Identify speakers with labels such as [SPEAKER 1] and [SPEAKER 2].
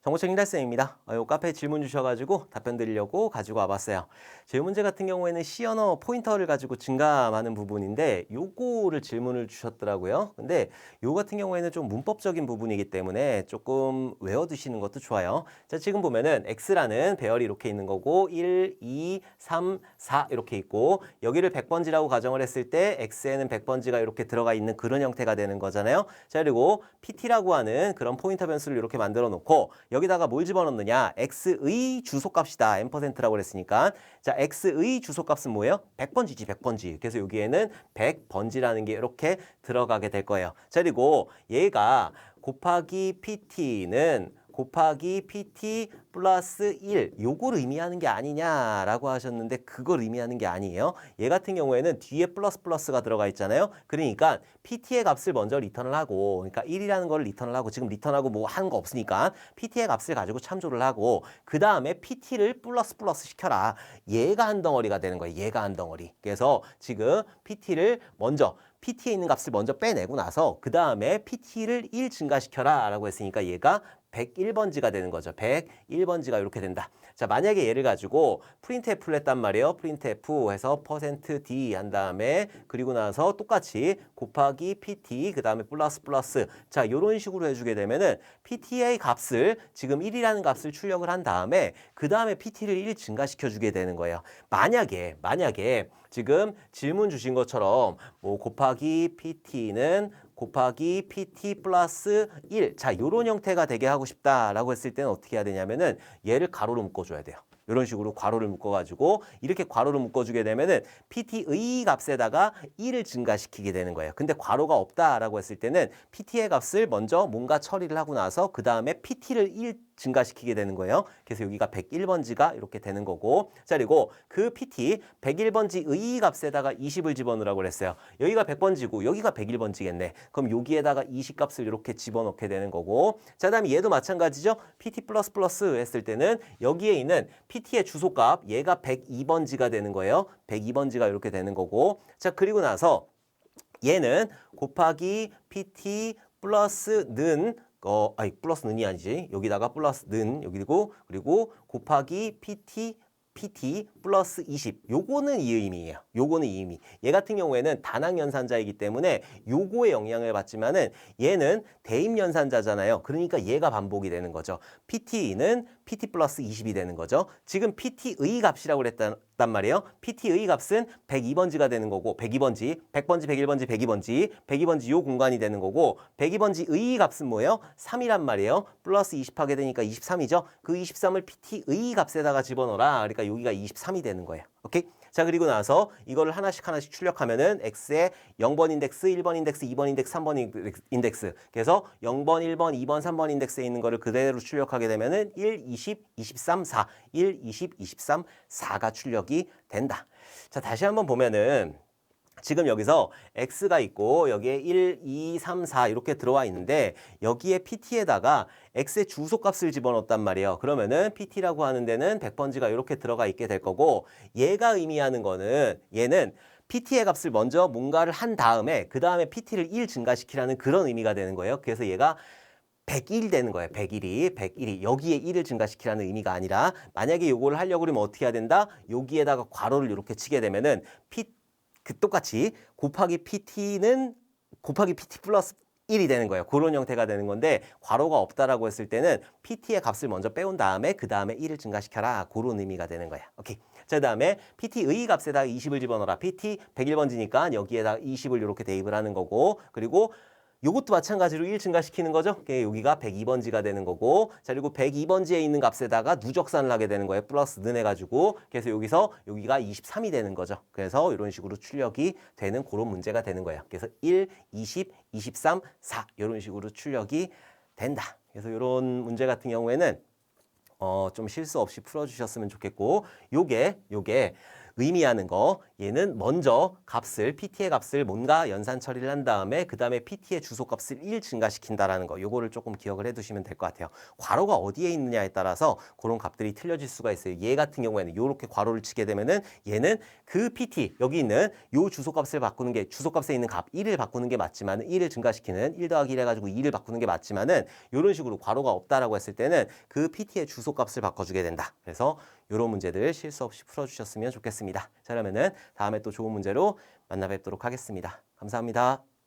[SPEAKER 1] 정보책 잉달쌤입니다. 요 카페에 질문 주셔가지고 답변 드리려고 가지고 와봤어요. 제 문제 같은 경우에는 C 언어 포인터를 가지고 증감하는 부분인데 요거를 질문을 주셨더라고요. 근데 요 같은 경우에는 좀 문법적인 부분이기 때문에 조금 외워두시는 것도 좋아요. 자, 지금 보면은 X라는 배열이 이렇게 있는 거고 1, 2, 3, 4 이렇게 있고 여기를 100번지라고 가정을 했을 때 X에는 100번지가 이렇게 들어가 있는 그런 형태가 되는 거잖아요. 자, 그리고 PT라고 하는 그런 포인터 변수를 이렇게 만들어 놓고 여기다가 뭘 집어넣느냐? x의 주소값이다. %라고 그랬으니까. 자, x의 주소값은 뭐예요? 100번지지, 100번지. 그래서 여기에는 100번지라는 게 이렇게 들어가게 될 거예요. 자, 그리고 얘가 곱하기 pt 플러스 1 요걸 의미하는 게 아니냐라고 하셨는데 그걸 의미하는 게 아니에요. 얘 같은 경우에는 뒤에 플러스가 들어가 있잖아요. 그러니까 pt의 값을 먼저 리턴을 하고 그러니까 1이라는 걸 리턴을 하고 지금 리턴하고 뭐 하는 거 없으니까 pt의 값을 가지고 참조를 하고 그 다음에 pt를 플러스 시켜라. 얘가 한 덩어리가 되는 거예요. 얘가 한 덩어리. 그래서 지금 pt를 먼저 PT에 있는 값을 먼저 빼내고 나서 그 다음에 PT를 1 증가시켜라 라고 했으니까 얘가 101번지가 되는 거죠. 101번지가 이렇게 된다. 자, 만약에 얘를 가지고 프린트F를 했단 말이에요. 프린트F 해서 %D 한 다음에 그리고 나서 똑같이 곱하기 PT 그 다음에 플러스 자, 이런 식으로 해주게 되면은 PT의 값을 지금 1이라는 값을 출력을 한 다음에 그 다음에 PT를 1 증가시켜 주게 되는 거예요. 만약에 지금 질문 주신 것처럼 뭐 곱하기 PT 플러스 1. 자, 요런 형태가 되게 하고 싶다라고 했을 때는 어떻게 해야 되냐면은 얘를 가로로 묶어줘야 돼요. 이런 식으로 괄호를 묶어가지고 이렇게 괄호를 묶어주게 되면은 PT의 값에다가 1을 증가시키게 되는 거예요. 근데 괄호가 없다라고 했을 때는 PT의 값을 먼저 뭔가 처리를 하고 나서 그 다음에 PT를 1 증가시키게 되는 거예요. 그래서 여기가 101번지가 이렇게 되는 거고 자 그리고 그 PT 101번지의 값에다가 20을 집어넣으라고 그랬어요. 여기가 100번지고 여기가 101번지겠네. 그럼 여기에다가 20값을 이렇게 집어넣게 되는 거고 자 그다음에 얘도 마찬가지죠. PT 플러스 했을 때는 여기에 있는 PT의 주소값 얘가 102번지가 되는 거예요. 102번지가 이렇게 되는 거고 자 그리고 나서 얘는 곱하기 PT 플러스는 플러스는이 아니지. 여기다가 플러스는 여기고 그리고 곱하기 PT 플러스 20. 요거는 이 의미예요. 요거는 이 의미. 얘 같은 경우에는 단항 연산자이기 때문에 요거에 영향을 받지만은 얘는 대입 연산자잖아요. 그러니까 얘가 반복이 되는 거죠. PT는 PT 플러스 20이 되는 거죠. 지금 PT의 값이라고 그랬단 말이에요. PT의 값은 102번지가 되는 거고 102번지, 100번지, 101번지, 102번지, 102번지 요 공간이 되는 거고 102번지의 값은 뭐예요? 3이란 말이에요. 플러스 20 하게 되니까 23이죠. 그 23을 PT의 값에다가 집어넣어라. 그러니까 여기가 23이 되는 거예요. 오케이? 자 그리고 나서 이거를 하나씩 출력하면은 X에 0번 인덱스, 1번 인덱스, 2번 인덱스, 3번 인덱스. 그래서 0번, 1번, 2번, 3번 인덱스에 있는 거를 그대로 출력하게 되면은 1, 20, 23, 4. 1, 20, 23, 4가 출력이 된다. 자 다시 한번 보면은 지금 여기서 X가 있고 여기에 1, 2, 3, 4 이렇게 들어와 있는데 여기에 PT에다가 X의 주소값을 집어넣었단 말이에요. 그러면은 PT라고 하는 데는 100번지가 이렇게 들어가 있게 될 거고 얘가 의미하는 거는 얘는 PT의 값을 먼저 뭔가를 한 다음에 그 다음에 PT를 1 증가시키라는 그런 의미가 되는 거예요. 그래서 얘가 101이 되는 거예요. 101이. 여기에 1을 증가시키라는 의미가 아니라 만약에 이걸 하려고 그러면 어떻게 해야 된다? 여기에다가 괄호를 이렇게 치게 되면은 똑같이 곱하기 PT 플러스 1이 되는 거예요. 그런 형태가 되는 건데 괄호가 없다라고 했을 때는 PT의 값을 먼저 빼온 다음에 그 다음에 1을 증가시켜라. 그런 의미가 되는 거야. 오케이. 자, 그다음에 PT의 값에다가 20을 집어넣어라. PT 101번지니까 여기에다가 20을 이렇게 대입을 하는 거고 그리고 요것도 마찬가지로 1 증가시키는 거죠. 여기가 102번지가 되는 거고 자 그리고 102번지에 있는 값에다가 누적산을 하게 되는 거예요. 플러스 는 해가지고 그래서 여기가 23이 되는 거죠. 그래서 이런 식으로 출력이 되는 그런 문제가 되는 거예요. 그래서 1, 20, 23, 4 이런 식으로 출력이 된다. 그래서 이런 문제 같은 경우에는 좀 실수 없이 풀어주셨으면 좋겠고 요게 의미하는 거 얘는 먼저 값을 PT의 값을 뭔가 연산 처리를 한 다음에 그 다음에 PT의 주소값을 1 증가시킨다라는 거 요거를 조금 기억을 해두시면 될 것 같아요. 괄호가 어디에 있느냐에 따라서 그런 값들이 틀려질 수가 있어요. 얘 같은 경우에는 이렇게 괄호를 치게 되면은 얘는 그 PT 여기 있는 요 주소값을 바꾸는 게 주소값에 있는 값 1을 바꾸는 게 맞지만 1을 증가시키는 1 더하기 1 해가지고 2를 바꾸는 게 맞지만은 이런 식으로 괄호가 없다라고 했을 때는 그 PT의 주소값을 바꿔주게 된다. 그래서 이런 문제들 실수 없이 풀어주셨으면 좋겠습니다. 자, 그러면은 다음에 또 좋은 문제로 만나 뵙도록 하겠습니다. 감사합니다.